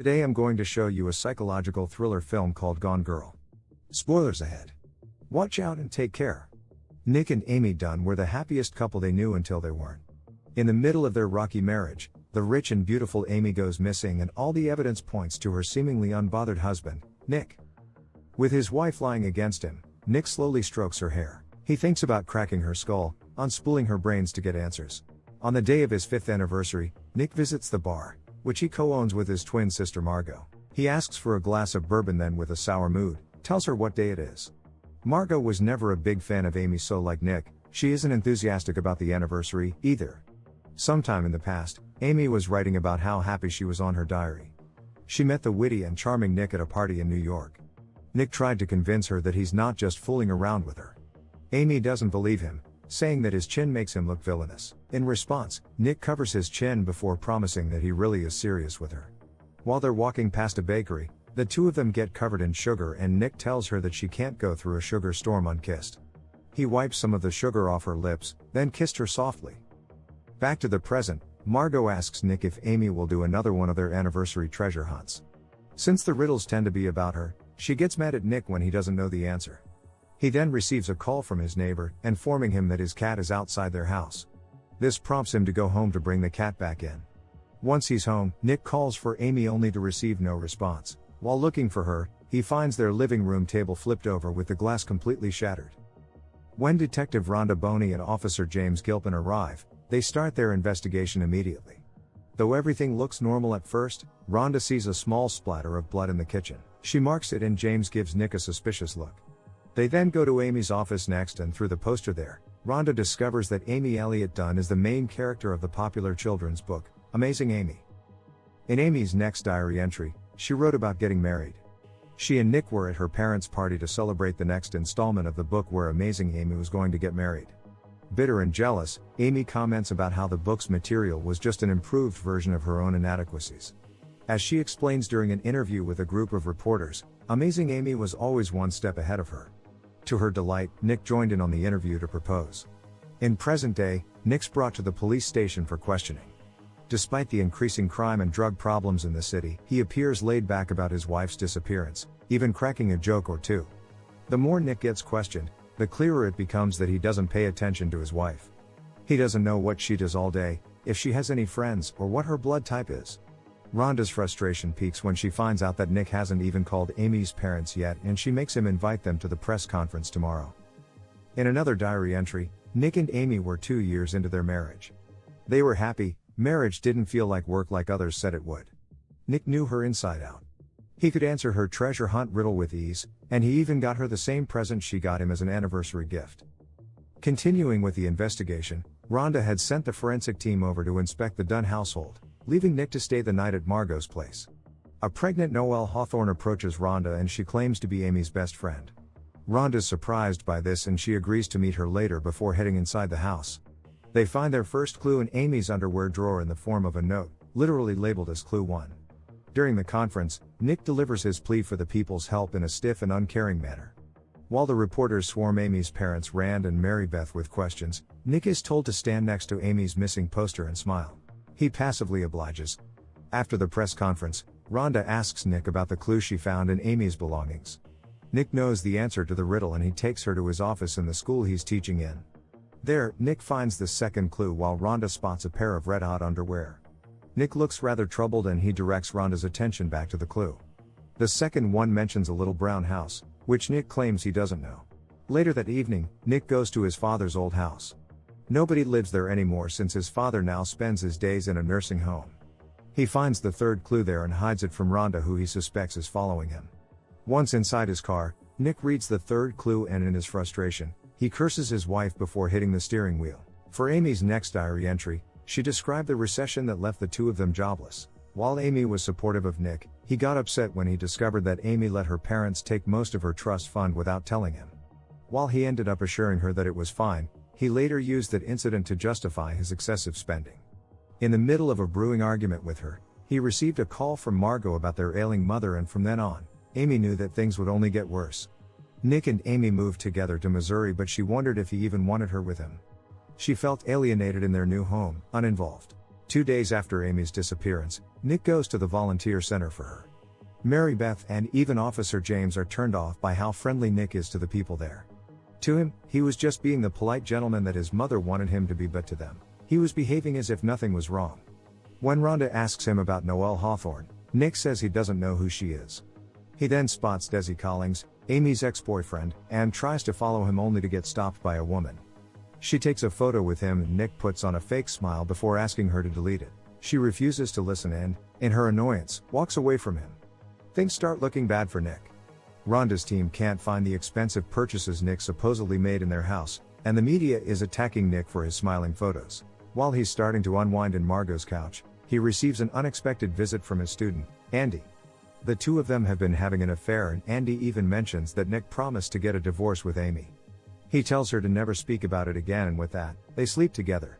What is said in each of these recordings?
Today I'm going to show you a psychological thriller film called Gone Girl. Spoilers ahead. Watch out and take care. Nick and Amy Dunn were the happiest couple they knew until they weren't. In the middle of their rocky marriage, the rich and beautiful Amy goes missing and all the evidence points to her seemingly unbothered husband, Nick. With his wife lying against him, Nick slowly strokes her hair. He thinks about cracking her skull, unspooling her brains to get answers. On the day of his 5th anniversary, Nick visits the bar, which he co-owns with his twin sister Margot. He asks for a glass of bourbon, then with a sour mood, tells her what day it is. Margot was never a big fan of Amy, so like Nick, she isn't enthusiastic about the anniversary, either. Sometime in the past, Amy was writing about how happy she was on her diary. She met the witty and charming Nick at a party in New York. Nick tried to convince her that he's not just fooling around with her. Amy doesn't believe him, saying that his chin makes him look villainous. In response, Nick covers his chin before promising that he really is serious with her. While they're walking past a bakery, the two of them get covered in sugar and Nick tells her that she can't go through a sugar storm unkissed. He wipes some of the sugar off her lips, then kissed her softly. Back to the present, Margot asks Nick if Amy will do another one of their anniversary treasure hunts. Since the riddles tend to be about her, she gets mad at Nick when he doesn't know the answer. He then receives a call from his neighbor, informing him that his cat is outside their house. This prompts him to go home to bring the cat back in. Once he's home, Nick calls for Amy only to receive no response. While looking for her, he finds their living room table flipped over with the glass completely shattered. When Detective Rhonda Boney and Officer James Gilpin arrive, they start their investigation immediately. Though everything looks normal at first, Rhonda sees a small splatter of blood in the kitchen. She marks it and James gives Nick a suspicious look. They then go to Amy's office next, and through the poster there, Rhonda discovers that Amy Elliott Dunn is the main character of the popular children's book, Amazing Amy. In Amy's next diary entry, she wrote about getting married. She and Nick were at her parents' party to celebrate the next installment of the book where Amazing Amy was going to get married. Bitter and jealous, Amy comments about how the book's material was just an improved version of her own inadequacies. As she explains during an interview with a group of reporters, Amazing Amy was always one step ahead of her. To her delight, Nick joined in on the interview to propose. In present day, Nick's brought to the police station for questioning. Despite the increasing crime and drug problems in the city, he appears laid back about his wife's disappearance, even cracking a joke or two. The more Nick gets questioned, the clearer it becomes that he doesn't pay attention to his wife. He doesn't know what she does all day, if she has any friends, or what her blood type is. Rhonda's frustration peaks when she finds out that Nick hasn't even called Amy's parents yet, and she makes him invite them to the press conference tomorrow. In another diary entry, Nick and Amy were 2 years into their marriage. They were happy, marriage didn't feel like work like others said it would. Nick knew her inside out. He could answer her treasure hunt riddle with ease, and he even got her the same present she got him as an anniversary gift. Continuing with the investigation, Rhonda had sent the forensic team over to inspect the Dunn household, leaving Nick to stay the night at Margot's place. A pregnant Noelle Hawthorne approaches Rhonda and she claims to be Amy's best friend. Rhonda's surprised by this and she agrees to meet her later before heading inside the house. They find their first clue in Amy's underwear drawer in the form of a note, literally labeled as Clue 1. During the conference, Nick delivers his plea for the people's help in a stiff and uncaring manner. While the reporters swarm Amy's parents Rand and Mary Beth with questions, Nick is told to stand next to Amy's missing poster and smile. He passively obliges. After the press conference, Rhonda asks Nick about the clue she found in Amy's belongings. Nick knows the answer to the riddle and he takes her to his office in the school he's teaching in. There, Nick finds the second clue while Rhonda spots a pair of red-hot underwear. Nick looks rather troubled and he directs Rhonda's attention back to the clue. The second one mentions a little brown house, which Nick claims he doesn't know. Later that evening, Nick goes to his father's old house. Nobody lives there anymore since his father now spends his days in a nursing home. He finds the third clue there and hides it from Rhonda, who he suspects is following him. Once inside his car, Nick reads the third clue and in his frustration, he curses his wife before hitting the steering wheel. For Amy's next diary entry, she described the recession that left the two of them jobless. While Amy was supportive of Nick, he got upset when he discovered that Amy let her parents take most of her trust fund without telling him. While he ended up assuring her that it was fine, he later used that incident to justify his excessive spending. In the middle of a brewing argument with her, he received a call from Margot about their ailing mother, and from then on, Amy knew that things would only get worse. Nick and Amy moved together to Missouri, but she wondered if he even wanted her with him. She felt alienated in their new home, uninvolved. 2 days after Amy's disappearance, Nick goes to the volunteer center for her. Mary Beth and even Officer James are turned off by how friendly Nick is to the people there. To him, he was just being the polite gentleman that his mother wanted him to be, but to them, he was behaving as if nothing was wrong. When Rhonda asks him about Noelle Hawthorne, Nick says he doesn't know who she is. He then spots Desi Collings, Amy's ex-boyfriend, and tries to follow him only to get stopped by a woman. She takes a photo with him and Nick puts on a fake smile before asking her to delete it. She refuses to listen and, in her annoyance, walks away from him. Things start looking bad for Nick. Rhonda's team can't find the expensive purchases Nick supposedly made in their house, and the media is attacking Nick for his smiling photos. While he's starting to unwind in Margot's couch, he receives an unexpected visit from his student, Andy. The two of them have been having an affair, and Andy even mentions that Nick promised to get a divorce with Amy. He tells her to never speak about it again, and with that, they sleep together.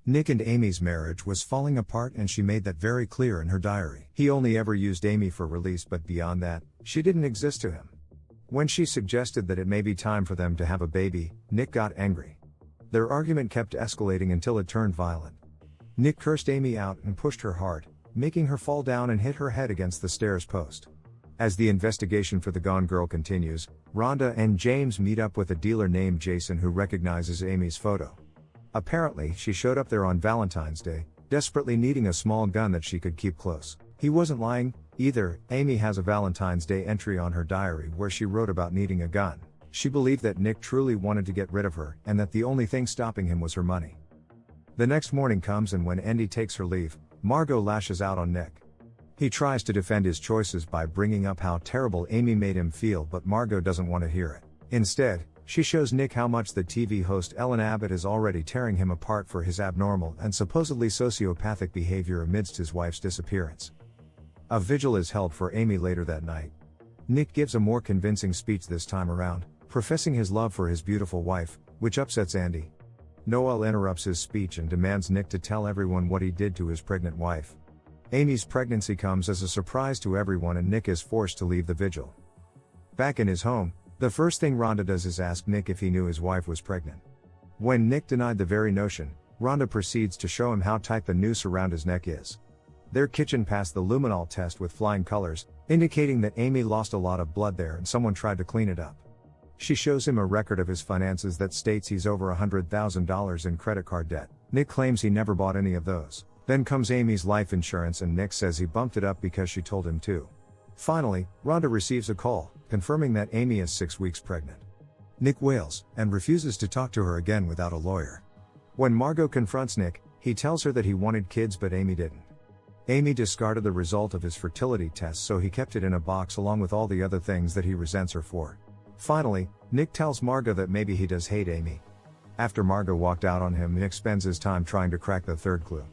Nick and Amy's marriage was falling apart, and she made that very clear in her diary. He only ever used Amy for release, but beyond that, she didn't exist to him. When she suggested that it may be time for them to have a baby, Nick got angry. Their argument kept escalating until it turned violent. Nick cursed Amy out and pushed her hard, making her fall down and hit her head against the stairs post. As the investigation for the Gone Girl continues, Rhonda and James meet up with a dealer named Jason who recognizes Amy's photo. Apparently, she showed up there on Valentine's Day, desperately needing a small gun that she could keep close. He wasn't lying, either. Amy has a Valentine's Day entry on her diary where she wrote about needing a gun. She believed that Nick truly wanted to get rid of her, and that the only thing stopping him was her money. The next morning comes, and when Andy takes her leave, Margot lashes out on Nick. He tries to defend his choices by bringing up how terrible Amy made him feel, but Margot doesn't want to hear it. Instead, she shows Nick how much the TV host Ellen Abbott is already tearing him apart for his abnormal and supposedly sociopathic behavior amidst his wife's disappearance. A vigil is held for Amy later that night. Nick gives a more convincing speech this time around, professing his love for his beautiful wife, which upsets Andy. Noelle interrupts his speech and demands Nick to tell everyone what he did to his pregnant wife. Amy's pregnancy comes as a surprise to everyone, and Nick is forced to leave the vigil. Back in his home, the first thing Rhonda does is ask Nick if he knew his wife was pregnant. When Nick denied the very notion, Rhonda proceeds to show him how tight the noose around his neck is. Their kitchen passed the luminol test with flying colors, indicating that Amy lost a lot of blood there and someone tried to clean it up. She shows him a record of his finances that states he's over $100,000 in credit card debt. Nick claims he never bought any of those. Then comes Amy's life insurance, and Nick says he bumped it up because she told him to. Finally, Rhonda receives a call, confirming that Amy is 6 weeks pregnant. Nick wails, and refuses to talk to her again without a lawyer. When Margot confronts Nick, he tells her that he wanted kids but Amy didn't. Amy discarded the result of his fertility test, so he kept it in a box along with all the other things that he resents her for. Finally, Nick tells Margot that maybe he does hate Amy. After Margot walked out on him, Nick spends his time trying to crack the third clue.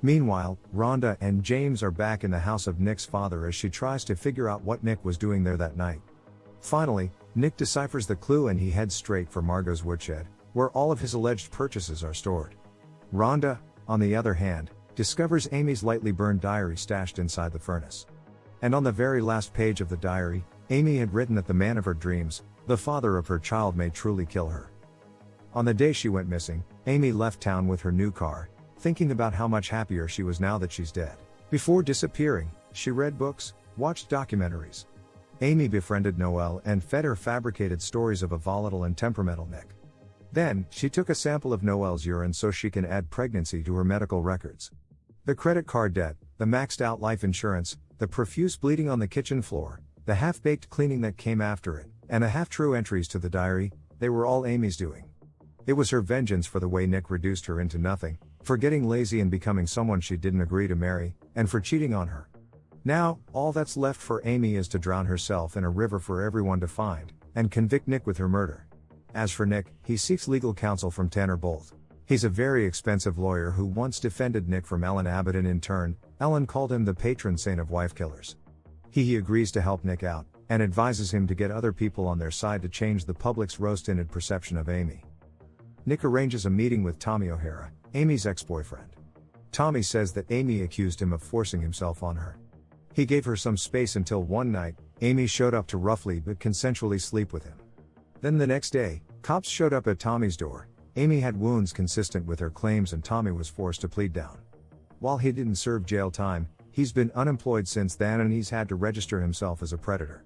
Meanwhile, Rhonda and James are back in the house of Nick's father as she tries to figure out what Nick was doing there that night. Finally, Nick deciphers the clue and he heads straight for Margot's woodshed, where all of his alleged purchases are stored. Rhonda, on the other hand, discovers Amy's lightly burned diary stashed inside the furnace. And on the very last page of the diary, Amy had written that the man of her dreams, the father of her child, may truly kill her. On the day she went missing, Amy left town with her new car, thinking about how much happier she was now that she's dead. Before disappearing, she read books, watched documentaries. Amy befriended Noelle and fed her fabricated stories of a volatile and temperamental Nick. Then, she took a sample of Noelle's urine so she can add pregnancy to her medical records. The credit card debt, the maxed out life insurance, the profuse bleeding on the kitchen floor, the half-baked cleaning that came after it, and the half-true entries to the diary, they were all Amy's doing. It was her vengeance for the way Nick reduced her into nothing, for getting lazy and becoming someone she didn't agree to marry, and for cheating on her. Now, all that's left for Amy is to drown herself in a river for everyone to find, and convict Nick with her murder. As for Nick, he seeks legal counsel from Tanner Bolt. He's a very expensive lawyer who once defended Nick from Ellen Abbott, and in turn, Ellen called him the patron saint of wife killers. He agrees to help Nick out, and advises him to get other people on their side to change the public's rose-tinted perception of Amy. Nick arranges a meeting with Tommy O'Hara, Amy's ex-boyfriend. Tommy says that Amy accused him of forcing himself on her. He gave her some space until one night, Amy showed up to roughly but consensually sleep with him. Then the next day, cops showed up at Tommy's door. Amy had wounds consistent with her claims and Tommy was forced to plead down. While he didn't serve jail time, he's been unemployed since then and he's had to register himself as a predator.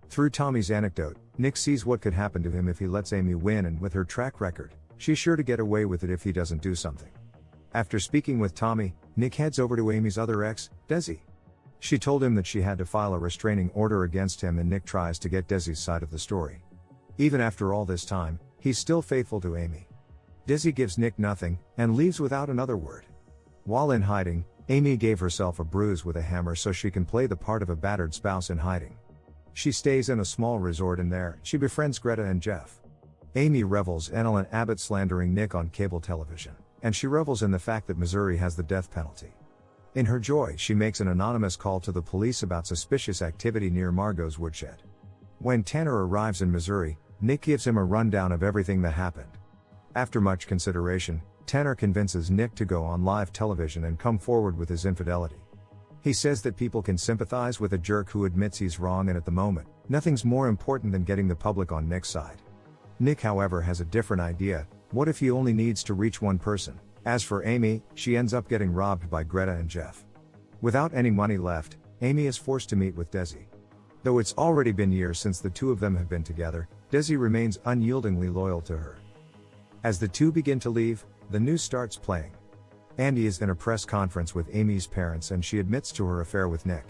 Through Tommy's anecdote, Nick sees what could happen to him if he lets Amy win, and with her track record, she's sure to get away with it if he doesn't do something. After speaking with Tommy, Nick heads over to Amy's other ex, Desi. She told him that she had to file a restraining order against him, and Nick tries to get Desi's side of the story. Even after all this time, he's still faithful to Amy. Desi gives Nick nothing, and leaves without another word. While in hiding, Amy gave herself a bruise with a hammer so she can play the part of a battered spouse in hiding. She stays in a small resort, and there, she befriends Greta and Jeff. Amy revels in Ellen Abbott slandering Nick on cable television, and she revels in the fact that Missouri has the death penalty. In her joy, she makes an anonymous call to the police about suspicious activity near Margot's woodshed. When Tanner arrives in Missouri, Nick gives him a rundown of everything that happened. After much consideration, Tanner convinces Nick to go on live television and come forward with his infidelity. He says that people can sympathize with a jerk who admits he's wrong, and at the moment, nothing's more important than getting the public on Nick's side. Nick, however, has a different idea. What if he only needs to reach one person? As for Amy, she ends up getting robbed by Greta and Jeff. Without any money left, Amy is forced to meet with Desi. Though it's already been years since the two of them have been together, Desi remains unyieldingly loyal to her. As the two begin to leave, the news starts playing. Andy is in a press conference with Amy's parents, and she admits to her affair with Nick.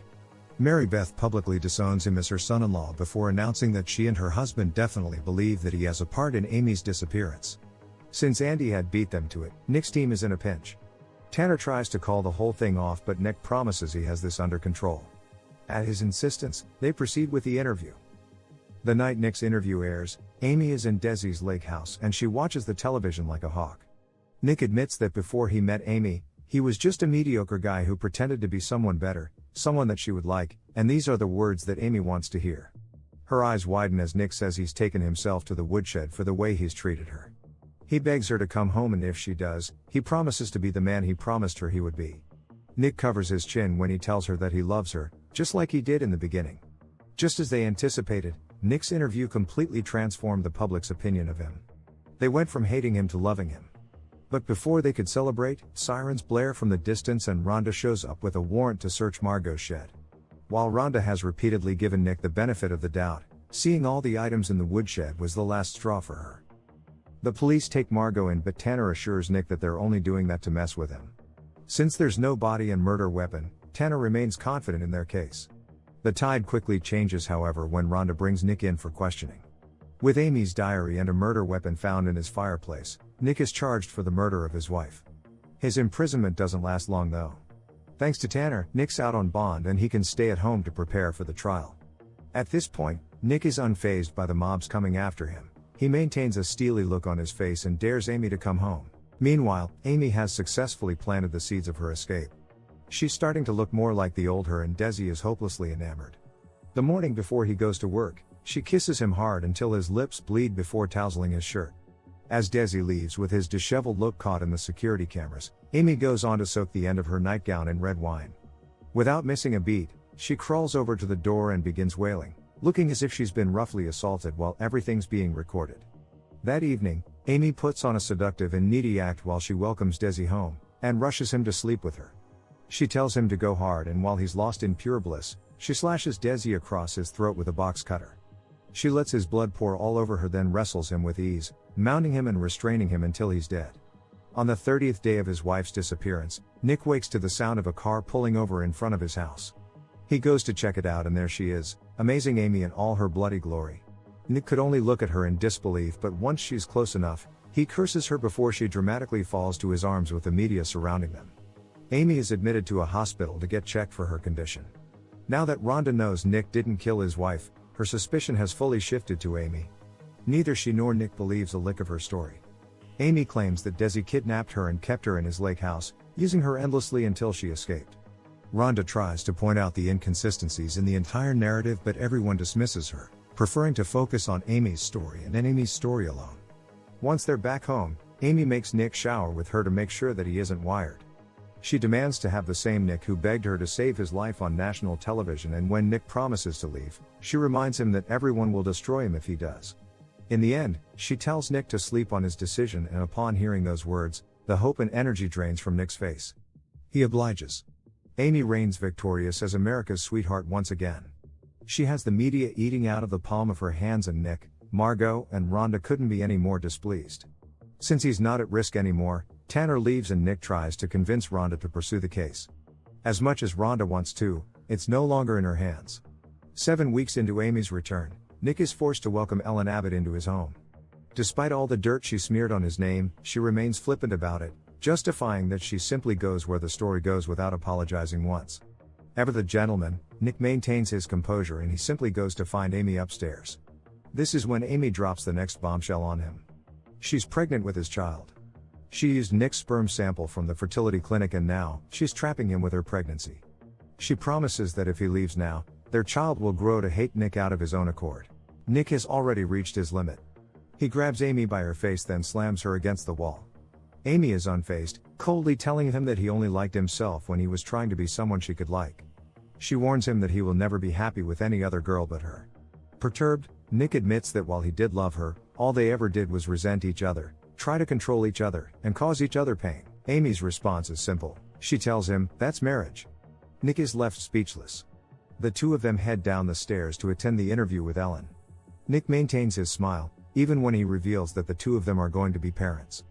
Mary Beth publicly disowns him as her son-in-law before announcing that she and her husband definitely believe that he has a part in Amy's disappearance. Since Andy had beat them to it, Nick's team is in a pinch. Tanner tries to call the whole thing off, but Nick promises he has this under control. At his insistence, they proceed with the interview. The night Nick's interview airs, Amy is in Desi's lake house and she watches the television like a hawk. Nick admits that before he met Amy, he was just a mediocre guy who pretended to be someone better, someone that she would like, and these are the words that Amy wants to hear. Her eyes widen as Nick says he's taken himself to the woodshed for the way he's treated her. He begs her to come home, and if she does, he promises to be the man he promised her he would be. Nick covers his chin when he tells her that he loves her, just like he did in the beginning. Just as they anticipated, Nick's interview completely transformed the public's opinion of him. They went from hating him to loving him. But before they could celebrate, sirens blare from the distance and Rhonda shows up with a warrant to search Margot's shed. While Rhonda has repeatedly given Nick the benefit of the doubt, seeing all the items in the woodshed was the last straw for her. The police take Margot in, but Tanner assures Nick that they're only doing that to mess with him. Since there's no body and murder weapon, Tanner remains confident in their case. The tide quickly changes, however, when Rhonda brings Nick in for questioning. With Amy's diary and a murder weapon found in his fireplace, Nick is charged for the murder of his wife. His imprisonment doesn't last long though. Thanks to Tanner, Nick's out on bond and he can stay at home to prepare for the trial. At this point, Nick is unfazed by the mobs coming after him. He maintains a steely look on his face and dares Amy to come home. Meanwhile, Amy has successfully planted the seeds of her escape. She's starting to look more like the old her, and Desi is hopelessly enamored. The morning before he goes to work, she kisses him hard until his lips bleed before tousling his shirt. As Desi leaves with his disheveled look caught in the security cameras, Amy goes on to soak the end of her nightgown in red wine. Without missing a beat, she crawls over to the door and begins wailing, looking as if she's been roughly assaulted while everything's being recorded. That evening, Amy puts on a seductive and needy act while she welcomes Desi home, and rushes him to sleep with her. She tells him to go hard, and while he's lost in pure bliss, she slashes Desi across his throat with a box cutter. She lets his blood pour all over her, then wrestles him with ease, mounting him and restraining him until he's dead. On the 30th day of his wife's disappearance, Nick wakes to the sound of a car pulling over in front of his house. He goes to check it out, and there she is, amazing Amy in all her bloody glory. Nick could only look at her in disbelief, but once she's close enough, he curses her before she dramatically falls to his arms with the media surrounding them. Amy is admitted to a hospital to get checked for her condition. Now that Rhonda knows Nick didn't kill his wife, her suspicion has fully shifted to Amy. Neither she nor Nick believes a lick of her story. Amy claims that Desi kidnapped her and kept her in his lake house, using her endlessly until she escaped. Rhonda tries to point out the inconsistencies in the entire narrative, but everyone dismisses her, preferring to focus on Amy's story and Amy's story alone. Once they're back home, Amy makes Nick shower with her to make sure that he isn't wired. She demands to have the same Nick who begged her to save his life on national television, and when Nick promises to leave, she reminds him that everyone will destroy him if he does. In the end, she tells Nick to sleep on his decision, and upon hearing those words, the hope and energy drains from Nick's face. He obliges. Amy reigns victorious as America's sweetheart once again. She has the media eating out of the palm of her hands, and Nick, Margot, and Rhonda couldn't be any more displeased. Since he's not at risk anymore, Tanner leaves and Nick tries to convince Rhonda to pursue the case. As much as Rhonda wants to, it's no longer in her hands. 7 weeks into Amy's return, Nick is forced to welcome Ellen Abbott into his home. Despite all the dirt she smeared on his name, she remains flippant about it, justifying that she simply goes where the story goes without apologizing once. Ever the gentleman, Nick maintains his composure and he simply goes to find Amy upstairs. This is when Amy drops the next bombshell on him. She's pregnant with his child. She used Nick's sperm sample from the fertility clinic and now, she's trapping him with her pregnancy. She promises that if he leaves now, their child will grow to hate Nick out of his own accord. Nick has already reached his limit. He grabs Amy by her face then slams her against the wall. Amy is unfazed, coldly telling him that he only liked himself when he was trying to be someone she could like. She warns him that he will never be happy with any other girl but her. Perturbed, Nick admits that while he did love her, all they ever did was resent each other, try to control each other, and cause each other pain. Amy's response is simple. She tells him, "That's marriage." Nick is left speechless. The two of them head down the stairs to attend the interview with Ellen. Nick maintains his smile, even when he reveals that the two of them are going to be parents.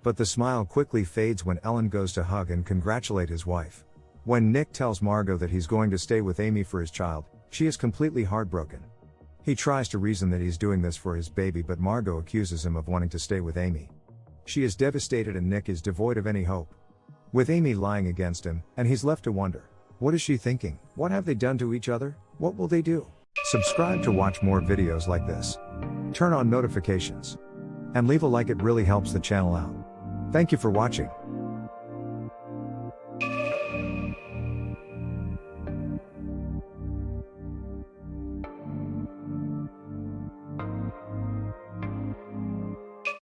But the smile quickly fades when Ellen goes to hug and congratulate his wife. When Nick tells Margot that he's going to stay with Amy for his child, she is completely heartbroken. He tries to reason that he's doing this for his baby, but Margot accuses him of wanting to stay with Amy. She is devastated and Nick is devoid of any hope. With Amy lying against him, and he's left to wonder, what is she thinking? What have they done to each other? What will they do? Subscribe to watch more videos like this. Turn on notifications. And leave a like, it really helps the channel out. Thank you for watching.